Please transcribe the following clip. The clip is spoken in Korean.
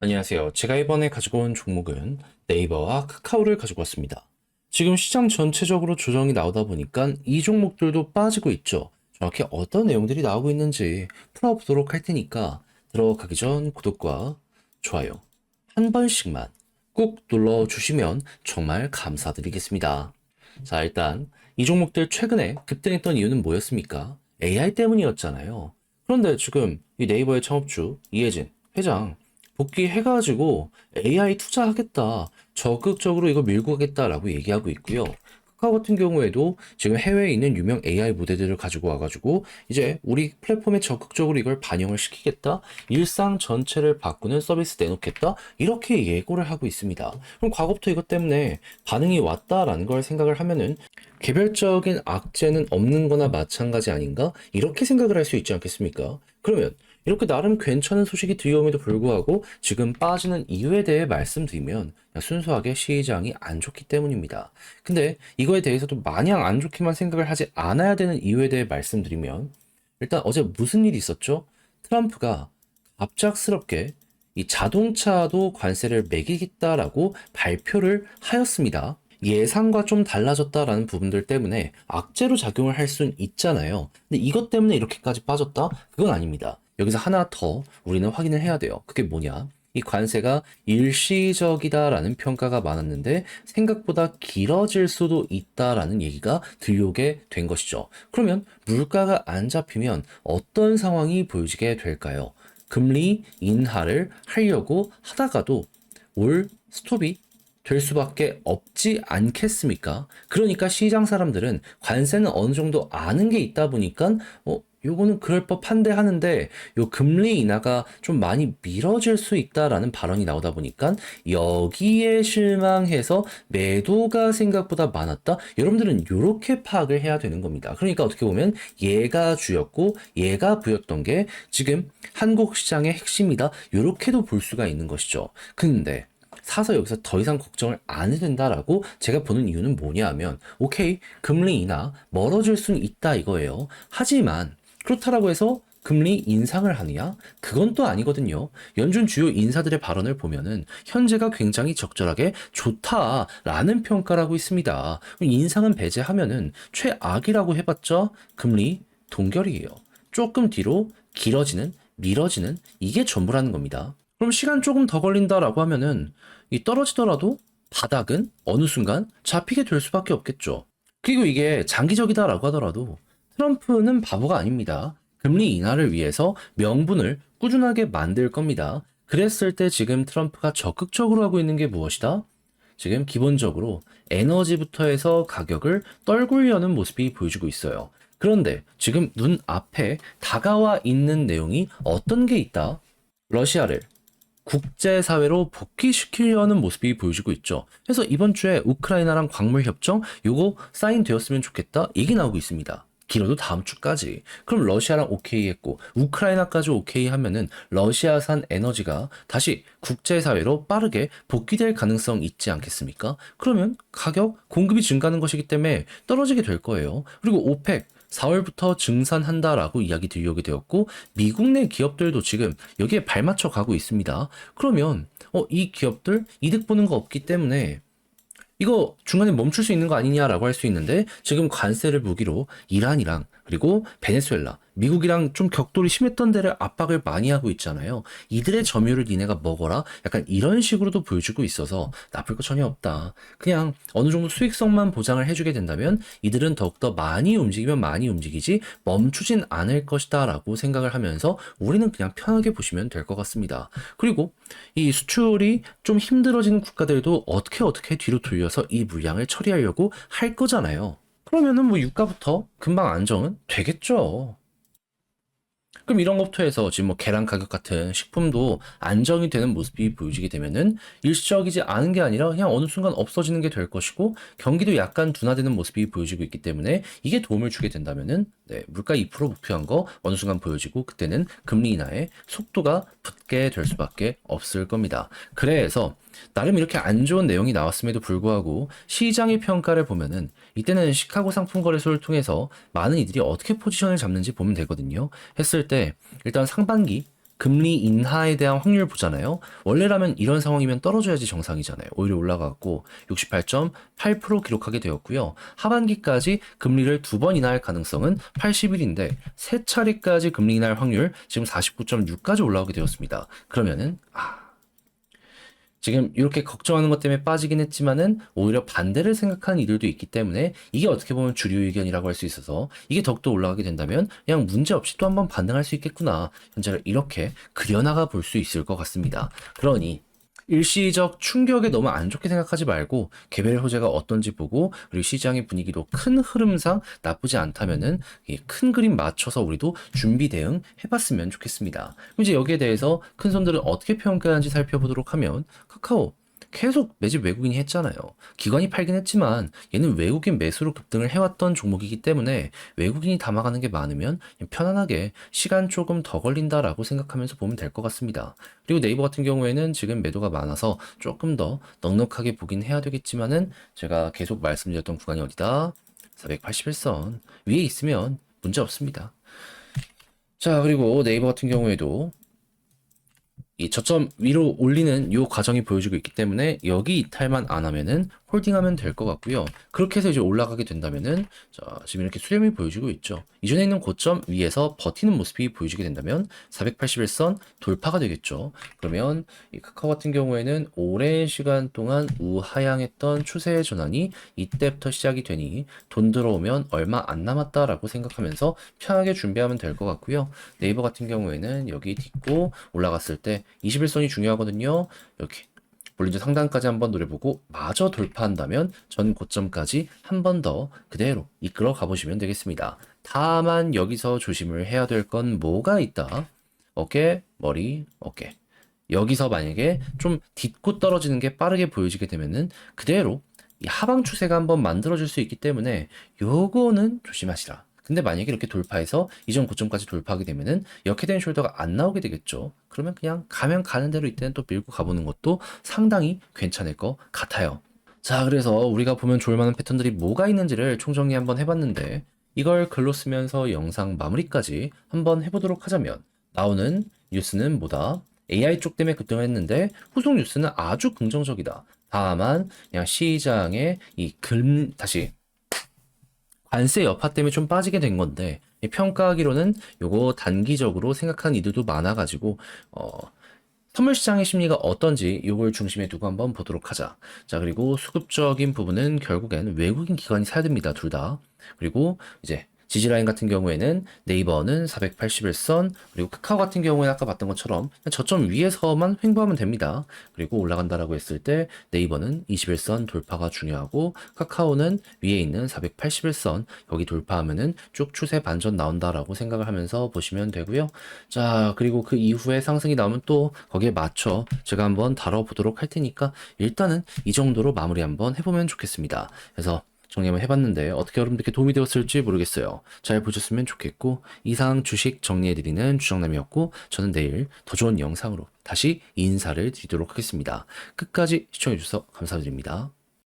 안녕하세요. 제가 이번에 가지고 온 종목은 네이버와 카카오를 가지고 왔습니다. 지금 시장 전체적으로 조정이 나오다 보니까 이 종목들도 빠지고 있죠. 정확히 어떤 내용들이 나오고 있는지 풀어보도록 할 테니까 들어가기 전 구독과 좋아요 한 번씩만 꾹 눌러주시면 정말 감사드리겠습니다. 자, 일단 이 종목들 최근에 급등했던 이유는 뭐였습니까? AI 때문이었잖아요. 그런데 지금 이 네이버의 창업주 이해진 회장 복귀해가지고 AI 투자하겠다, 적극적으로 이거 밀고 가겠다라고 얘기하고 있고요. 카카오 같은 경우에도 지금 해외에 있는 유명 AI 모델들을 가지고 와가지고 이제 우리 플랫폼에 적극적으로 이걸 반영을 시키겠다, 일상 전체를 바꾸는 서비스 내놓겠다, 이렇게 예고를 하고 있습니다. 그럼 과거부터 이것 때문에 반응이 왔다라는 걸 생각을 하면은 개별적인 악재는 없는 거나 마찬가지 아닌가? 이렇게 생각을 할 수 있지 않겠습니까? 그러면 이렇게 나름 괜찮은 소식이 들려옴에도 불구하고 지금 빠지는 이유에 대해 말씀드리면 순수하게 시장이 안 좋기 때문입니다. 근데 이거에 대해서도 마냥 안 좋게만 생각을 하지 않아야 되는 이유에 대해 말씀드리면 일단 어제 무슨 일이 있었죠? 트럼프가 갑작스럽게 이 자동차도 관세를 매기겠다라고 발표를 하였습니다. 예상과 좀 달라졌다라는 부분들 때문에 악재로 작용을 할 수는 있잖아요. 근데 이것 때문에 이렇게까지 빠졌다? 그건 아닙니다. 여기서 하나 더 우리는 확인을 해야 돼요. 그게 뭐냐? 이 관세가 일시적이다라는 평가가 많았는데 생각보다 길어질 수도 있다라는 얘기가 들려오게 된 것이죠. 그러면 물가가 안 잡히면 어떤 상황이 보여지게 될까요? 금리 인하를 하려고 하다가도 올 스톱이 될 수밖에 없지 않겠습니까? 그러니까 시장 사람들은 관세는 어느 정도 아는 게 있다 보니까 요거는 그럴 법한데 하는데 요 금리 인하가 좀 많이 미뤄질 수 있다라는 발언이 나오다 보니까 여기에 실망해서 매도가 생각보다 많았다. 여러분들은 요렇게 파악을 해야 되는 겁니다. 그러니까 어떻게 보면 얘가 주였고 얘가 부였던 게 지금 한국 시장의 핵심이다. 요렇게도 볼 수가 있는 것이죠. 근데 사서 여기서 더 이상 걱정을 안 해도 된다라고 제가 보는 이유는 뭐냐 하면 오케이 금리 인하 멀어질 수는 있다 이거예요. 하지만 그렇다라고 해서 금리 인상을 하느냐? 그건 또 아니거든요. 연준 주요 인사들의 발언을 보면은 현재가 굉장히 적절하게 좋다라는 평가를 하고 있습니다. 인상은 배제하면은 최악이라고 해봤자 금리 동결이에요. 조금 뒤로 길어지는, 미뤄지는 이게 전부라는 겁니다. 그럼 시간 조금 더 걸린다라고 하면은 이 떨어지더라도 바닥은 어느 순간 잡히게 될 수밖에 없겠죠. 그리고 이게 장기적이다라고 하더라도 트럼프는 바보가 아닙니다. 금리 인하를 위해서 명분을 꾸준하게 만들 겁니다. 그랬을 때 지금 트럼프가 적극적으로 하고 있는 게 무엇이다? 지금 기본적으로 에너지부터 해서 가격을 떨구려는 모습이 보여지고 있어요. 그런데 지금 눈앞에 다가와 있는 내용이 어떤 게 있다? 러시아를 국제사회로 복귀시키려는 모습이 보여지고 있죠. 그래서 이번 주에 우크라이나랑 광물 협정 요거 사인되었으면 좋겠다 얘기 나오고 있습니다. 길어도 다음 주까지. 그럼 러시아랑 오케이 했고 우크라이나까지 오케이 하면은 러시아산 에너지가 다시 국제사회로 빠르게 복귀될 가능성 있지 않겠습니까? 그러면 가격 공급이 증가하는 것이기 때문에 떨어지게 될 거예요. 그리고 오펙 4월부터 증산한다라고 이야기 들려오게 되었고 미국 내 기업들도 지금 여기에 발맞춰 가고 있습니다. 그러면 이 기업들 이득 보는 거 없기 때문에 이거 중간에 멈출 수 있는 거 아니냐라고 할 수 있는데 지금 관세를 무기로 이란이랑 그리고 베네수엘라, 미국이랑 좀 격돌이 심했던 데를 압박을 많이 하고 있잖아요. 이들의 점유를 니네가 먹어라. 약간 이런 식으로도 보여주고 있어서 나쁠 거 전혀 없다. 그냥 어느 정도 수익성만 보장을 해주게 된다면 이들은 더욱더 많이 움직이면 많이 움직이지 멈추진 않을 것이다 라고 생각을 하면서 우리는 그냥 편하게 보시면 될 것 같습니다. 그리고 이 수출이 좀 힘들어지는 국가들도 어떻게 뒤로 돌려서 이 물량을 처리하려고 할 거잖아요. 그러면은 뭐 유가부터 금방 안정은 되겠죠. 그럼 이런 것부터 해서 지금 뭐 계란 가격 같은 식품도 안정이 되는 모습이 보여지게 되면은 일시적이지 않은 게 아니라 그냥 어느 순간 없어지는 게 될 것이고 경기도 약간 둔화되는 모습이 보여지고 있기 때문에 이게 도움을 주게 된다면은 네, 물가 2% 목표한 거 어느 순간 보여지고 그때는 금리 인하의 속도가 붙게 될 수밖에 없을 겁니다. 그래서 나름 이렇게 안 좋은 내용이 나왔음에도 불구하고 시장의 평가를 보면은 이때는 시카고 상품거래소를 통해서 많은 이들이 어떻게 포지션을 잡는지 보면 되거든요. 했을 때 일단 상반기 금리 인하에 대한 확률 보잖아요. 원래라면 이런 상황이면 떨어져야지 정상이잖아요. 오히려 올라갔고 68.8% 기록하게 되었고요. 하반기까지 금리를 2번 인하할 가능성은 81인데 세 차례까지 금리 인하할 확률 지금 49.6까지 올라오게 되었습니다. 그러면은 지금 이렇게 걱정하는 것 때문에 빠지긴 했지만은 오히려 반대를 생각하는 이들도 있기 때문에 이게 어떻게 보면 주류 의견이라고 할 수 있어서 이게 더욱더 올라가게 된다면 그냥 문제 없이 또 한번 반등할 수 있겠구나. 현재를 이렇게 그려나가 볼 수 있을 것 같습니다. 그러니 일시적 충격에 너무 안 좋게 생각하지 말고 개별 호재가 어떤지 보고 그리고 시장의 분위기도 큰 흐름상 나쁘지 않다면은 이 큰 그림 맞춰서 우리도 준비 대응 해봤으면 좋겠습니다. 그럼 이제 여기에 대해서 큰 손들은 어떻게 평가하는지 살펴보도록 하면 카카오 계속 매집 외국인이 했잖아요. 기관이 팔긴 했지만 얘는 외국인 매수로 급등을 해왔던 종목이기 때문에 외국인이 담아가는 게 많으면 편안하게 시간 조금 더 걸린다라고 생각하면서 보면 될 것 같습니다. 그리고 네이버 같은 경우에는 지금 매도가 많아서 조금 더 넉넉하게 보긴 해야 되겠지만은 제가 계속 말씀드렸던 구간이 어디다? 481선 위에 있으면 문제 없습니다. 자, 그리고 네이버 같은 경우에도 이 저점 위로 올리는 이 과정이 보여지고 있기 때문에 여기 이탈만 안 하면은 홀딩하면 될 것 같고요. 그렇게 해서 이제 올라가게 된다면은 자, 지금 이렇게 수렴이 보여지고 있죠. 이전에 있는 고점 위에서 버티는 모습이 보여지게 된다면 481선 돌파가 되겠죠. 그러면 이 카카오 같은 경우에는 오랜 시간 동안 우하향했던 추세의 전환이 이때부터 시작이 되니 돈 들어오면 얼마 안 남았다라고 생각하면서 편하게 준비하면 될 것 같고요. 네이버 같은 경우에는 여기 딛고 올라갔을 때 21선이 중요하거든요. 이렇게 볼린저 상단까지 한번 노려보고 마저 돌파한다면 전 고점까지 한 번 더 그대로 이끌어 가보시면 되겠습니다. 다만 여기서 조심을 해야 될 건 뭐가 있다. 어깨, 머리, 어깨. 여기서 만약에 좀 딛고 떨어지는 게 빠르게 보여지게 되면은 그대로 이 하방 추세가 한번 만들어질 수 있기 때문에 요거는 조심하시라. 근데 만약에 이렇게 돌파해서 이전 고점까지 돌파하게 되면은 이렇게 된 숄더가 안 나오게 되겠죠. 그러면 그냥 가면 가는 대로 이때는 또 밀고 가보는 것도 상당히 괜찮을 것 같아요. 자, 그래서 우리가 보면 좋을 만한 패턴들이 뭐가 있는지를 총정리 한번 해봤는데 이걸 글로 쓰면서 영상 마무리까지 한번 해보도록 하자면 나오는 뉴스는 뭐다? AI 쪽 때문에 급등을 했는데 후속 뉴스는 아주 긍정적이다. 다만 그냥 시장의 다시 관세 여파 때문에 좀 빠지게 된 건데 평가하기로는 요거 단기적으로 생각하는 이들도 많아가지고 선물 시장의 심리가 어떤지 요걸 중심에 두고 한번 보도록 하자. 자, 그리고 수급적인 부분은 결국엔 외국인 기관이 사야 됩니다. 둘 다. 그리고 이제 지지라인 같은 경우에는 네이버는 481선, 그리고 카카오 같은 경우에는 아까 봤던 것처럼 저점 위에서만 횡보하면 됩니다. 그리고 올라간다라고 했을 때 네이버는 21선 돌파가 중요하고 카카오는 위에 있는 481선 여기 돌파하면은 쭉 추세 반전 나온다라고 생각을 하면서 보시면 되고요. 자, 그리고 그 이후에 상승이 나오면 또 거기에 맞춰 제가 한번 다뤄보도록 할 테니까 일단은 이 정도로 마무리 한번 해보면 좋겠습니다. 그래서 정리 한번 해봤는데 어떻게 여러분들께 도움이 되었을지 모르겠어요. 잘 보셨으면 좋겠고 이상 주식 정리해드리는 주정남이었고 저는 내일 더 좋은 영상으로 다시 인사를 드리도록 하겠습니다. 끝까지 시청해주셔서 감사드립니다.